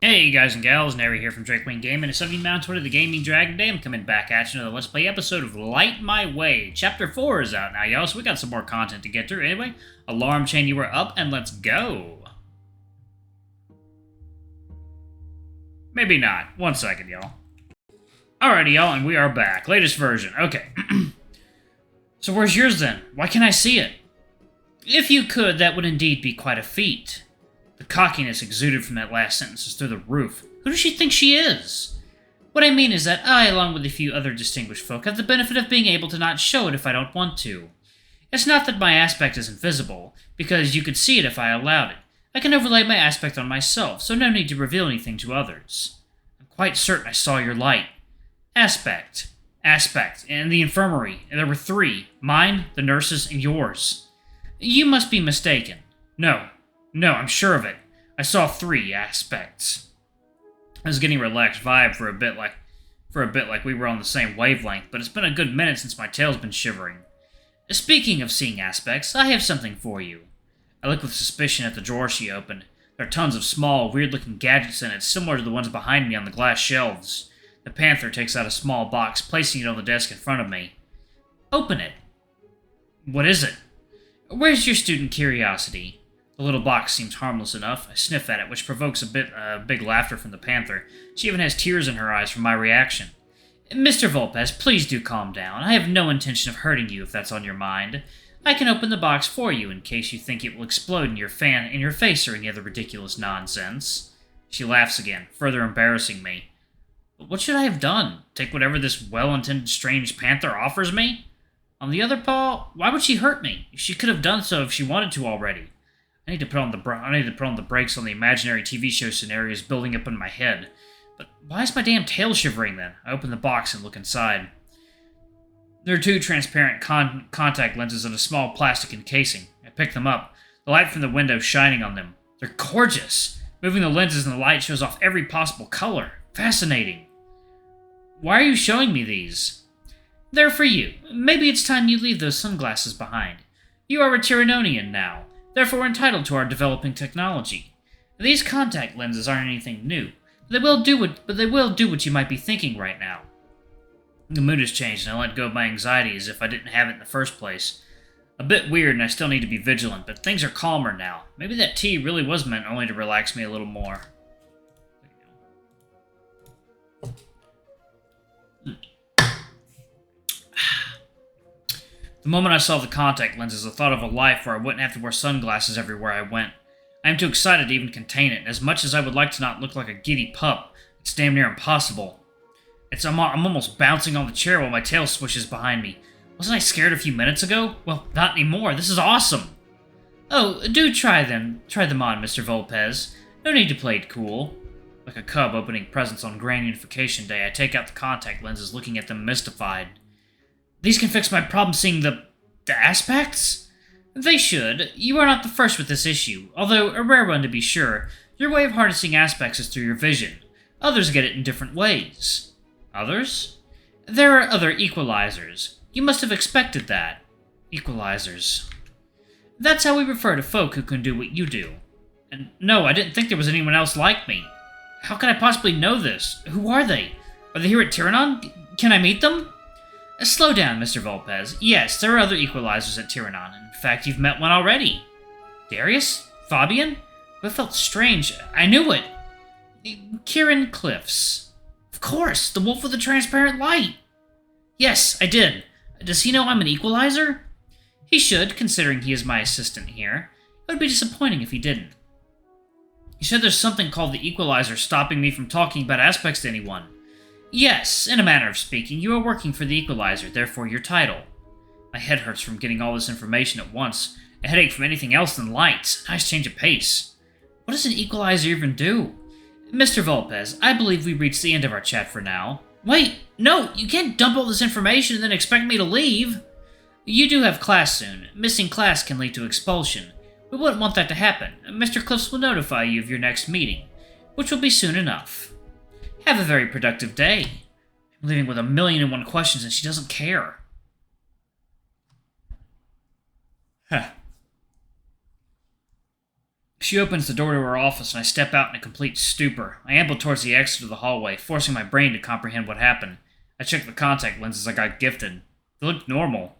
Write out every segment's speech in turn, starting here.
Hey guys and gals, Nary here from Drakewing Gaming, and 70 Mount Twitter, the Gaming Dragon Day. I'm coming back at you another Let's Play episode of Light My Way. Chapter 4 is out now, y'all, so we got some more content to get through. Anyway, alarm chain, you were up, and let's go. Maybe not. 1 second, y'all. Alrighty, y'all, and we are back. Latest version. Okay. So where's yours then? Why can't I see it? If you could, that would indeed be quite a feat. The cockiness exuded from that last sentence is through the roof. Who does she think she is? What I mean is that I, along with a few other distinguished folk, have the benefit of being able to not show it if I don't want to. It's not that my aspect isn't visible, because you could see it if I allowed it. I can overlay my aspect on myself, so no need to reveal anything to others. I'm quite certain I saw your light. Aspect, and the infirmary. There were 3. Mine, the nurse's, and yours. You must be mistaken. No, I'm sure of it. I saw 3 aspects. I was getting a relaxed vibe for a bit like we were on the same wavelength, but it's been a good minute since my tail's been shivering. Speaking of seeing aspects, I have something for you. I look with suspicion at the drawer she opened. There are tons of small, weird-looking gadgets in it, similar to the ones behind me on the glass shelves. The Panther takes out a small box, placing it on the desk in front of me. Open it. What is it? Where's your student curiosity? The little box seems harmless enough. I sniff at it, which provokes big laughter from the Panther. She even has tears in her eyes from my reaction. Mr. Volpez, please do calm down. I have no intention of hurting you if that's on your mind. I can open the box for you in case you think it will explode in your face or any other ridiculous nonsense. She laughs again, further embarrassing me. But what should I have done? Take whatever this well-intended strange Panther offers me? On the other paw, why would she hurt me? She could have done so if she wanted to already. I need to put on the brakes on the imaginary TV show scenarios building up in my head. But why is my damn tail shivering then? I open the box and look inside. There are 2 transparent contact lenses in a small plastic encasing. I pick them up, the light from the window shining on them. They're gorgeous. Moving the lenses in the light shows off every possible color. Fascinating. Why are you showing me these? They're for you. Maybe it's time you leave those sunglasses behind. You are a Tyrannonian now. Therefore entitled to our developing technology. These contact lenses aren't anything new, but they will do what you might be thinking right now. The mood has changed, and I let go of my anxiety as if I didn't have it in the first place. A bit weird, and I still need to be vigilant, but things are calmer now. Maybe that tea really was meant only to relax me a little more. The moment I saw the contact lenses, I thought of a life where I wouldn't have to wear sunglasses everywhere I went. I am too excited to even contain it. As much as I would like to not look like a giddy pup, it's damn near impossible. I'm almost bouncing on the chair while my tail swishes behind me. Wasn't I scared a few minutes ago? Well, not anymore. This is awesome. Oh, do try them. Try them on, Mr. Volpez. No need to play it cool. Like a cub opening presents on Grand Unification Day, I take out the contact lenses, looking at them mystified. These can fix my problem seeing the aspects? They should. You are not the first with this issue, although a rare one to be sure. Your way of harnessing aspects is through your vision. Others get it in different ways. Others? There are other equalizers. You must have expected that. Equalizers. That's how we refer to folk who can do what you do. And no, I didn't think there was anyone else like me. How could I possibly know this? Who are they? Are they here at Tyrannon? Can I meet them? Slow down, Mr. Volpez. Yes, there are other equalizers at Tyrannon. In fact, you've met one already. Darius? Fabian? But it felt strange. I knew it. Kieran Cliffs. Of course, the wolf with the transparent light. Yes, I did. Does he know I'm an equalizer? He should, considering he is my assistant here. It would be disappointing if he didn't. You said there's something called the equalizer stopping me from talking about aspects to anyone. Yes, in a manner of speaking, you are working for the equalizer, therefore your title. My head hurts from getting all this information at once. A headache from anything else than lights. Nice change of pace. What does an equalizer even do? Mr. Volpez, I believe we reached the end of our chat for now. Wait, no, you can't dump all this information and then expect me to leave. You do have class soon. Missing class can lead to expulsion. We wouldn't want that to happen. Mr. Cliffs will notify you of your next meeting, which will be soon enough. Have a very productive day. I'm leaving with 1,000,001 questions and she doesn't care. Huh. She opens the door to her office, and I step out in a complete stupor. I amble towards the exit of the hallway, forcing my brain to comprehend what happened. I check the contact lenses I got gifted. They look normal,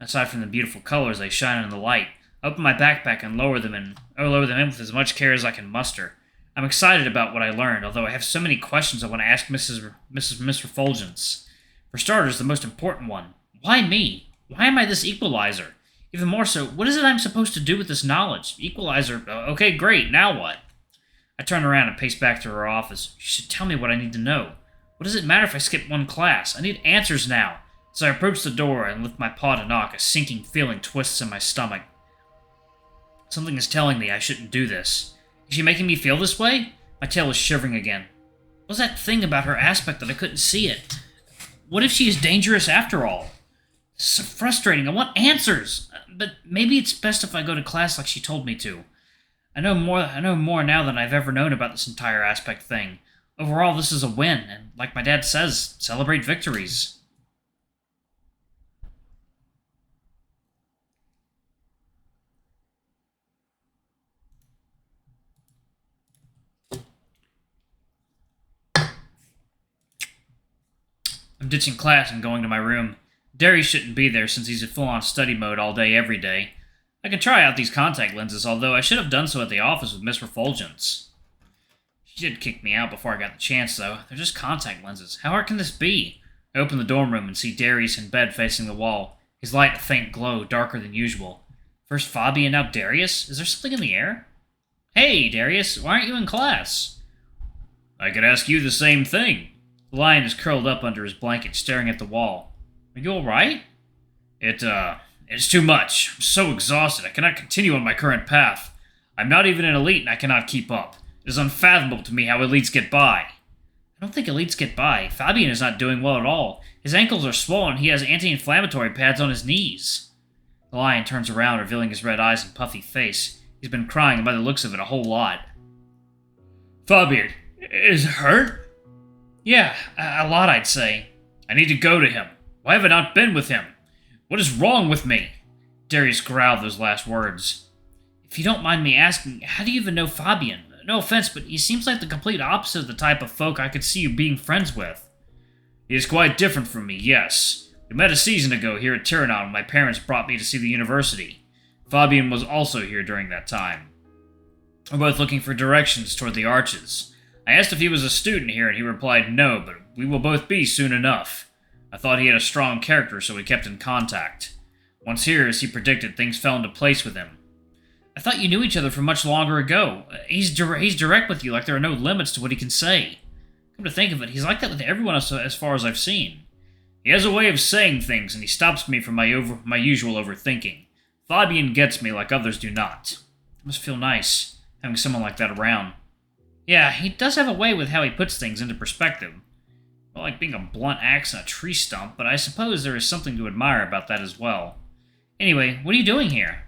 aside from the beautiful colors they shine in the light. I open my backpack and lower them in with as much care as I can muster. I'm excited about what I learned, although I have so many questions I want to ask Miss Refulgence. For starters, the most important one. Why me? Why am I this equalizer? Even more so, what is it I'm supposed to do with this knowledge? Equalizer, okay, great, now what? I turn around and pace back to her office. She should tell me what I need to know. What does it matter if I skip one class? I need answers now. As I approach the door and lift my paw to knock, a sinking feeling twists in my stomach. Something is telling me I shouldn't do this. Is she making me feel this way? My tail is shivering again. What was that thing about her aspect that I couldn't see it? What if she is dangerous after all? This is so frustrating. I want answers. But maybe it's best if I go to class like she told me to. I know more now than I've ever known about this entire aspect thing. Overall, this is a win, and like my dad says, celebrate victories. I'm ditching class and going to my room. Derry shouldn't be there since he's in full-on study mode all day, every day. I can try out these contact lenses, although I should have done so at the office with Miss Refulgence. She did kick me out before I got the chance, though. They're just contact lenses. How hard can this be? I open the dorm room and see Darius in bed facing the wall, his light a faint glow, darker than usual. First Fabian, now Darius? Is there something in the air? Hey, Darius, why aren't you in class? I could ask you the same thing. The lion is curled up under his blanket, staring at the wall. Are you alright? It's too much. I'm so exhausted. I cannot continue on my current path. I'm not even an elite, and I cannot keep up. It is unfathomable to me how elites get by. I don't think elites get by. Fabian is not doing well at all. His ankles are swollen. He has anti-inflammatory pads on his knees. The lion turns around, revealing his red eyes and puffy face. He's been crying, and by the looks of it, a whole lot. Fabian, is it hurt? Yeah, a lot, I'd say. I need to go to him. Why have I not been with him? What is wrong with me? Darius growled those last words. If you don't mind me asking, how do you even know Fabian? No offense, but he seems like the complete opposite of the type of folk I could see you being friends with. He is quite different from me, yes. We met a season ago here at Tyrannon when my parents brought me to see the university. Fabian was also here during that time. We're both looking for directions toward the arches. I asked if he was a student here, and he replied no, but we will both be soon enough. I thought he had a strong character, so we kept in contact. Once here, as he predicted, things fell into place with him. I thought you knew each other from much longer ago. He's direct with you, like there are no limits to what he can say. Come to think of it, he's like that with everyone else as far as I've seen. He has a way of saying things, and he stops me from my usual overthinking. Fabian gets me like others do not. It must feel nice, having someone like that around. Yeah, he does have a way with how he puts things into perspective. Well, like being a blunt axe in a tree stump, but I suppose there is something to admire about that as well. Anyway, what are you doing here?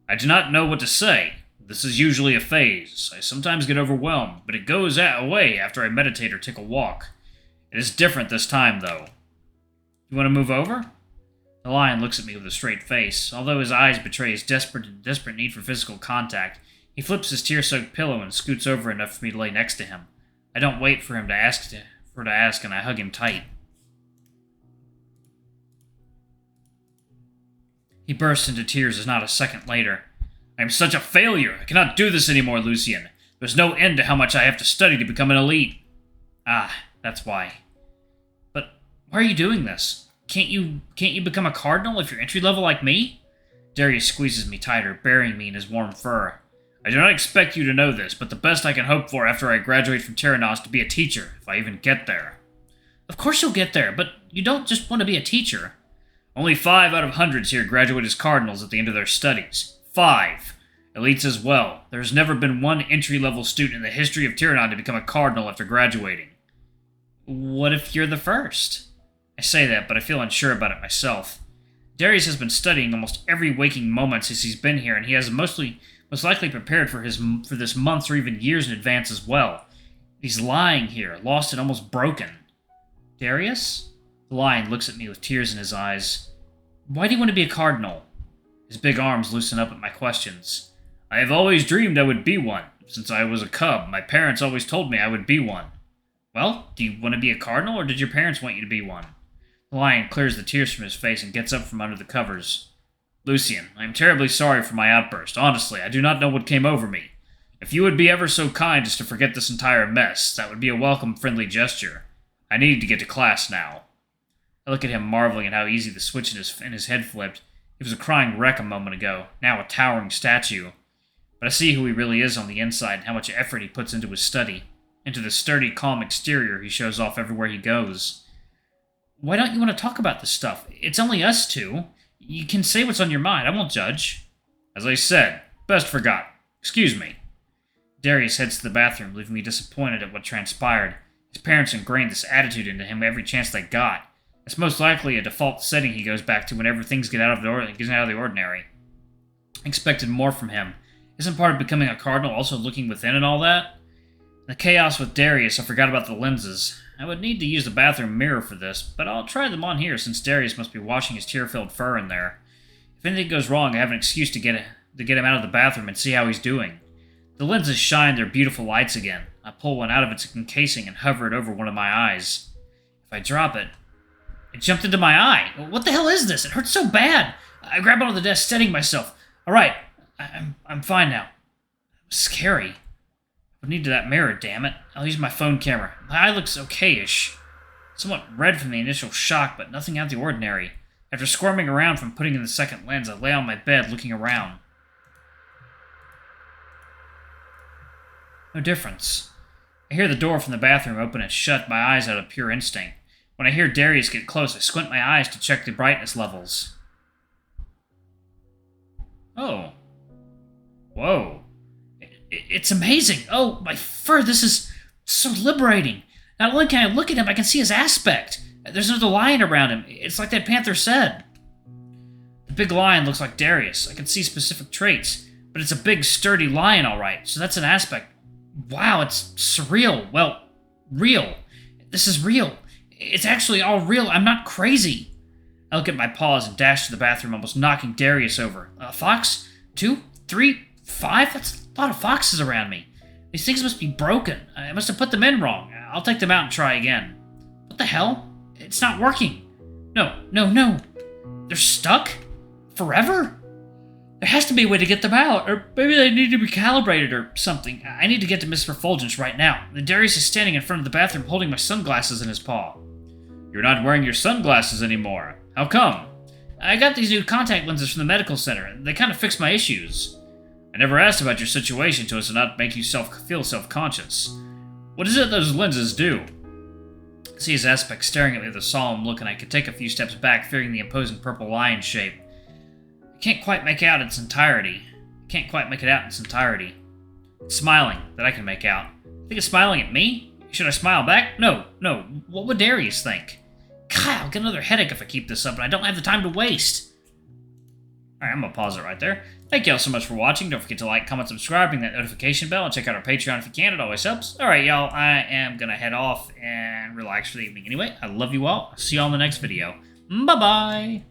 I do not know what to say. This is usually a phase. I sometimes get overwhelmed, but it goes away after I meditate or take a walk. It is different this time, though. You want to move over? The lion looks at me with a straight face. Although his eyes betray his desperate need for physical contact, he flips his tear-soaked pillow and scoots over enough for me to lay next to him. I don't wait for him to ask, and I hug him tight. He bursts into tears not a second later. I am such a failure. I cannot do this anymore, Lucien. There's no end to how much I have to study to become an elite. Ah, that's why. But why are you doing this? Can't you become a cardinal if you're entry level like me? Darius squeezes me tighter, burying me in his warm fur. I do not expect you to know this, but the best I can hope for after I graduate from Tyrannon is to be a teacher, if I even get there. Of course you'll get there, but you don't just want to be a teacher. Only 5 out of hundreds here graduate as cardinals at the end of their studies. 5. Elites as well. There has never been one entry-level student in the history of Tyrannon to become a cardinal after graduating. What if you're the first? I say that, but I feel unsure about it myself. Darius has been studying almost every waking moment since he's been here, and he has most likely prepared for this months or even years in advance as well. He's lying here, lost and almost broken. Darius? The lion looks at me with tears in his eyes. Why do you want to be a cardinal? His big arms loosen up at my questions. I have always dreamed I would be one. Since I was a cub, my parents always told me I would be one. Well, do you want to be a cardinal, or did your parents want you to be one? The lion clears the tears from his face and gets up from under the covers. Lucien, I am terribly sorry for my outburst. Honestly, I do not know what came over me. If you would be ever so kind as to forget this entire mess, that would be a welcome, friendly gesture. I need to get to class now. I look at him, marveling at how easy the switch in his head flipped. He was a crying wreck a moment ago, now a towering statue. But I see who he really is on the inside and how much effort he puts into his study, into the sturdy, calm exterior he shows off everywhere he goes. Why don't you want to talk about this stuff? It's only us two. You can say what's on your mind. I won't judge. As I said, best forgot. Excuse me. Darius heads to the bathroom, leaving me disappointed at what transpired. His parents ingrained this attitude into him every chance they got. It's most likely a default setting he goes back to whenever things get out of the ordinary. I expected more from him. Isn't part of becoming a cardinal also looking within and all that? In the chaos with Darius, I forgot about the lenses. I would need to use the bathroom mirror for this, but I'll try them on here since Darius must be washing his tear-filled fur in there. If anything goes wrong, I have an excuse to get him out of the bathroom and see how he's doing. The lenses shine their beautiful lights again. I pull one out of its encasing and hover it over one of my eyes. If I drop it... It jumped into my eye. What the hell is this? It hurts so bad. I grab onto the desk, steadying myself. All right, I'm fine now. It was scary. I need that mirror, damn it. I'll use my phone camera. My eye looks okay-ish. Somewhat red from the initial shock, but nothing out of the ordinary. After squirming around from putting in the second lens, I lay on my bed looking around. No difference. I hear the door from the bathroom open and shut, my eyes out of pure instinct. When I hear Darius get close, I squint my eyes to check the brightness levels. Oh. Whoa. It's amazing. Oh, my fur, this is so liberating. Not only can I look at him, I can see his aspect. There's another lion around him. It's like that panther said. The big lion looks like Darius. I can see specific traits, but it's a big, sturdy lion, all right. So that's an aspect. Wow, it's surreal. Well, real. This is real. It's actually all real. I'm not crazy. I look at my paws and dash to the bathroom, almost knocking Darius over. A fox? 2? 3? 5? That's a lot of foxes around me. These things must be broken. I must have put them in wrong. I'll take them out and try again. What the hell? It's not working. No. They're stuck? Forever? There has to be a way to get them out, or maybe they need to be calibrated or something. I need to get to Miss Refulgence right now. Darius is standing in front of the bathroom holding my sunglasses in his paw. You're not wearing your sunglasses anymore. How come? I got these new contact lenses from the medical center, and they kind of fixed my issues. I never asked about your situation so as to not make you feel self-conscious. What is it those lenses do? I see his aspect staring at me with a solemn look, and I could take a few steps back, fearing the imposing purple lion shape. I can't quite make out its entirety. It's smiling, that I can make out. I think it's smiling at me? Should I smile back? No. What would Darius think? God, I'll get another headache if I keep this up, and I don't have the time to waste. Alright, I'm gonna pause it right there. Thank you all so much for watching. Don't forget to like, comment, subscribe, ring that notification bell, and check out our Patreon if you can. It always helps. Alright, y'all, I am gonna head off and relax for the evening. Anyway, I love you all. See you all in the next video. Bye-bye!